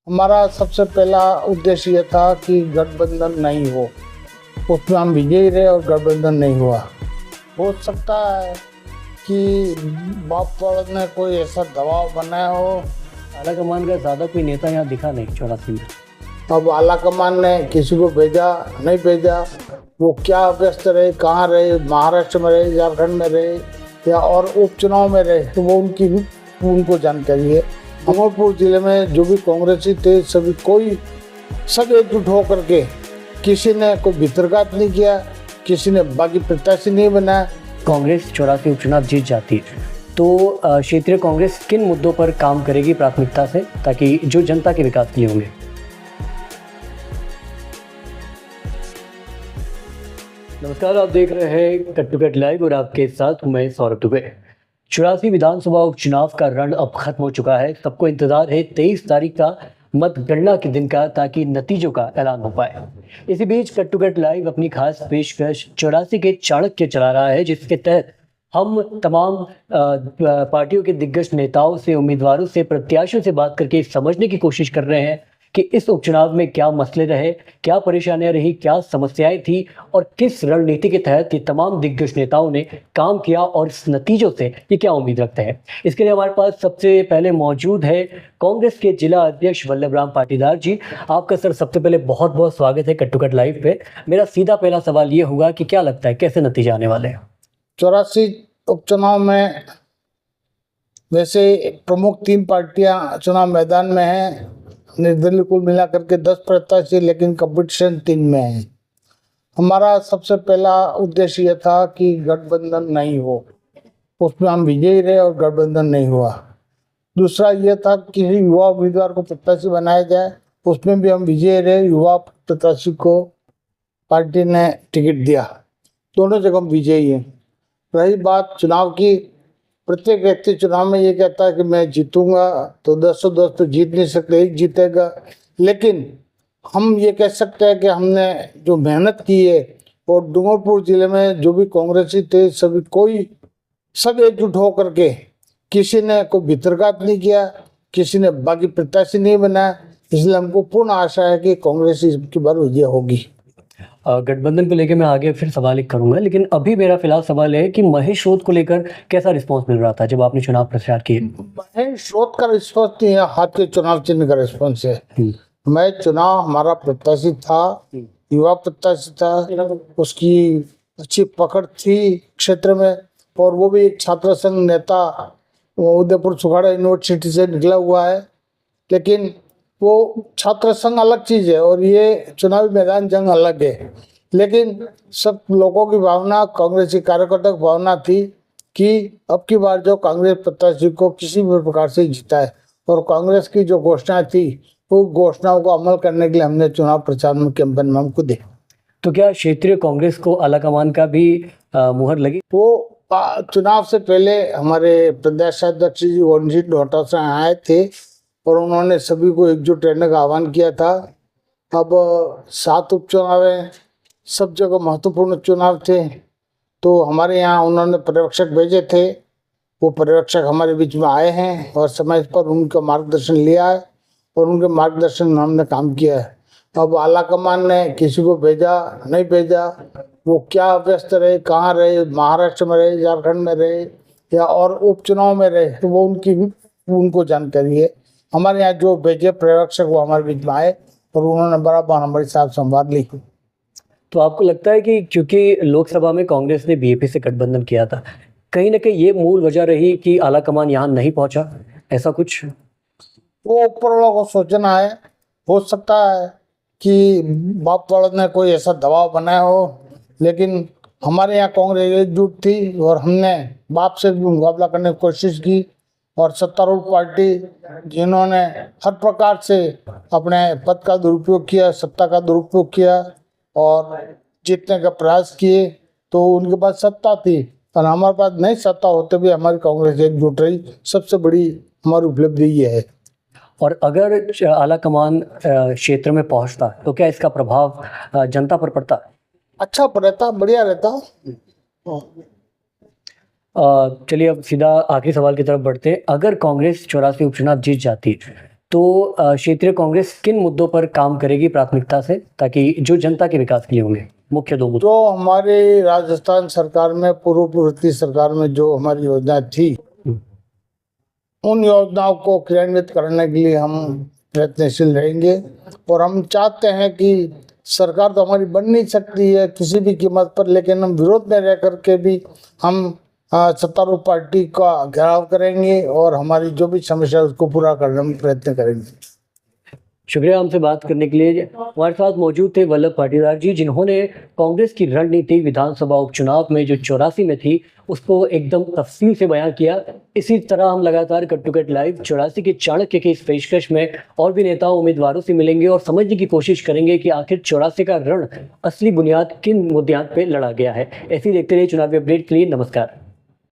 हमारा सबसे पहला उद्देश्य ये था कि गठबंधन नहीं हो, उसमें हम विजयी रहे और गठबंधन नहीं हुआ। हो सकता है कि बाप ने कोई ऐसा दबाव बनाया हो। आलाकमान का ज़्यादा कोई नेता यहाँ दिखा नहीं 84 में। अब आलाकमान ने किसी को भेजा नहीं भेजा, वो क्या व्यस्त रहे, कहाँ रहे, महाराष्ट्र में रहे, झारखंड में रहे या और उपचुनाव में रहे, तो वो उनको जानकारी है। अमरपुर जिले में जो भी कांग्रेसी थे सब एकजुट होकर के, किसी ने कोई भितरघात नहीं किया, किसी ने बाकी प्रत्याशी नहीं बनाया। कांग्रेस 84 उपचुनाव जीत जाती तो क्षेत्रीय कांग्रेस किन मुद्दों पर काम करेगी प्राथमिकता से, ताकि जो जनता के विकास के लिए होंगे? नमस्कार, आप देख रहे हैं कट टू कट लाइव और आपके साथ मैं सौरभ दुबे। 84 विधानसभा उपचुनाव का रण अब खत्म हो चुका है। सबको इंतजार है 23 तारीख का मतगणना के दिन का, ताकि नतीजों का ऐलान हो पाए। इसी बीच कट टू कट लाइव अपनी खास पेशकश 84 के चाणक्य चला रहा है, जिसके तहत हम तमाम पार्टियों के दिग्गज नेताओं से, उम्मीदवारों से, प्रत्याशियों से बात करके समझने की कोशिश कर रहे हैं कि इस उपचुनाव में क्या मसले रहे, क्या परेशानियां रही, क्या समस्याएं थी और किस रणनीति के तहत ये तमाम दिग्गज नेताओं ने काम किया और इस नतीजों से ये क्या उम्मीद रखते हैं। इसके लिए हमारे पास सबसे पहले मौजूद है कांग्रेस के जिला अध्यक्ष वल्लभ राम पाटीदार जी। आपका सर सबसे पहले बहुत बहुत स्वागत है कट टू कट लाइव पे। मेरा सीधा पहला सवाल ये होगा कि क्या लगता है कैसे नतीजे आने वाले हैं? 84 उपचुनाव में वैसे प्रमुख 3 पार्टियां चुनाव मैदान में हैं। निर्दलीय कुल मिला करके 10 प्रत्याशी, लेकिन कंपटीशन 3 में है। हमारा सबसे पहला उद्देश्य यह था कि गठबंधन नहीं हो, उसमें हम विजयी रहे और गठबंधन नहीं हुआ। दूसरा यह था कि किसी युवा उम्मीदवार को प्रत्याशी बनाया जाए, उसमें भी हम विजयी रहे, युवा प्रत्याशी को पार्टी ने टिकट दिया, दोनों जगह हम विजयी हैं। रही बात चुनाव की, प्रत्येक व्यक्ति चुनाव में ये कहता है कि मैं जीतूंगा, तो 10 तो जीत नहीं सकते, एक जीतेगा। लेकिन हम ये कह सकते हैं कि हमने जो मेहनत की है, और डूंगरपुर जिले में जो भी कांग्रेसी थे सब एकजुट होकर के, किसी ने कोई भितरघात नहीं किया, किसी ने बाकी प्रत्याशी नहीं बनाया। इसलिए हमको पूर्ण आशा है कि कांग्रेस की बार विजय होगी। गठबंधन को लेकर मैं आगे फिर सवाल एक करूंगा, लेकिन अभी मेरा फिलहाल सवाल है कि महेश राउत को लेकर कैसा रिस्पांस मिल रहा था जब आपने चुनाव प्रचार किए? महेश राउत का रिस्पांस नहीं है, हाथ के चुनाव चिन्ह का रिस्पांस है। मैं चुनाव, हमारा प्रत्याशी था, युवा प्रत्याशी था, उसकी अच्छी पकड़ थी क्षेत्र में, और वो भी एक छात्र संघ नेता उदयपुर सुखाड़ा यूनिवर्सिटी से निकला हुआ है। लेकिन वो छात्र संघ अलग चीज है और ये चुनावी मैदान जंग अलग है। लेकिन सब लोगों की भावना, कांग्रेसी कार्यकर्ता की भावना थी कि अब की बार जो कांग्रेस प्रत्याशी को किसी भी प्रकार से जीता है, और कांग्रेस की जो घोषणा थी वो घोषणाओं को अमल करने के लिए हमने चुनाव प्रचार में कैंपेन में हमको दे। तो क्या क्षेत्रीय कांग्रेस को आलाकमान का भी मुहर लगी? वो चुनाव से पहले हमारे प्रदेश अध्यक्ष जी रणजीत ढोटा से आए थे और उन्होंने सभी को एकजुट रहने का आह्वान किया था। अब 7 उपचुनाव हैं, सब जगह महत्वपूर्ण चुनाव थे, तो हमारे यहाँ उन्होंने पर्यवेक्षक भेजे थे। वो पर्यवेक्षक हमारे बीच में आए हैं और समय पर उनका मार्गदर्शन लिया है और उनके मार्गदर्शन में हमने काम किया है। अब आलाकमान ने किसी को भेजा नहीं भेजा, वो क्या व्यस्त रहे, कहाँ रहे, महाराष्ट्र में रहे, झारखंड में रहे या और उपचुनाव में रहे, तो वो उनको जानकारी है। हमारे यहाँ जो भेजे पर्यवेक्षक वो हमारे बीच में आए और उन्होंने बराबर हमारे साथ संवाद ली। तो आपको लगता है कि क्योंकि लोकसभा में कांग्रेस ने बीएपी से गठबंधन किया था, कहीं ना कहीं ये मूल वजह रही कि आलाकमान यहाँ नहीं पहुंचा, ऐसा कुछ? वो ऊपर वालों को सोचना है। हो सकता है कि बाप ने कोई ऐसा दबाव बनाया हो, लेकिन हमारे यहाँ कांग्रेस एकजुट थी और हमने बाप से भी मुकाबला करने की कोशिश की, और सत्तारूढ़ पार्टी जिन्होंने हर प्रकार से अपने पद का दुरुपयोग किया, सत्ता का दुरुपयोग किया और जीतने का प्रयास किए, तो उनके पास सत्ता थी और हमारे पास नहीं सत्ता होते भी हमारी कांग्रेस एकजुट रही। सबसे बड़ी हमारी उपलब्धि ये है। और अगर आलाकमान क्षेत्र में पहुंचता तो क्या इसका प्रभाव जनता पर पड़ता? अच्छा रहता, बढ़िया रहता। चलिए अब सीधा आखिरी सवाल की तरफ बढ़ते हैं। अगर कांग्रेस 84 उपचुनाव जीत जाती तो तो क्षेत्रीय कांग्रेस किन मुद्दों पर काम करेगी प्राथमिकता से, ताकि जो जनता के विकास के लिए होंगे मुख्य दो मुद्दे? जो हमारे राजस्थान सरकार में पूर्ववर्ती सरकार में जो हमारी योजना थी, उन योजनाओं को क्रियान्वित करने के लिए हम प्रयत्नशील रहेंगे। और हम चाहते हैं कि सरकार तो हमारी बन नहीं सकती है किसी भी कीमत पर, लेकिन हम विरोध में रह करके भी हम सत्तारूढ़ पार्टी का घेराव करेंगे और हमारी जो भी समस्या है उसको पूरा करने में प्रयत्न करेंगे। शुक्रिया हमसे बात करने के लिए। हमारे साथ मौजूद थे वल्लभ पाटीदार जी, जिन्होंने कांग्रेस की रणनीति विधानसभा उपचुनाव में जो 84 में थी उसको एकदम तफसील से बयां किया। इसी तरह हम लगातार कट टू कट लाइव 84 के चाणक्य की इस पेशकश में और भी नेताओं उम्मीदवारों से मिलेंगे और समझने की कोशिश करेंगे कि आखिर 84 का रण असली बुनियाद किन मुद्दों पे लड़ा गया है। ऐसे ही देखते रहिए चुनावी अपडेट के लिए। नमस्कार।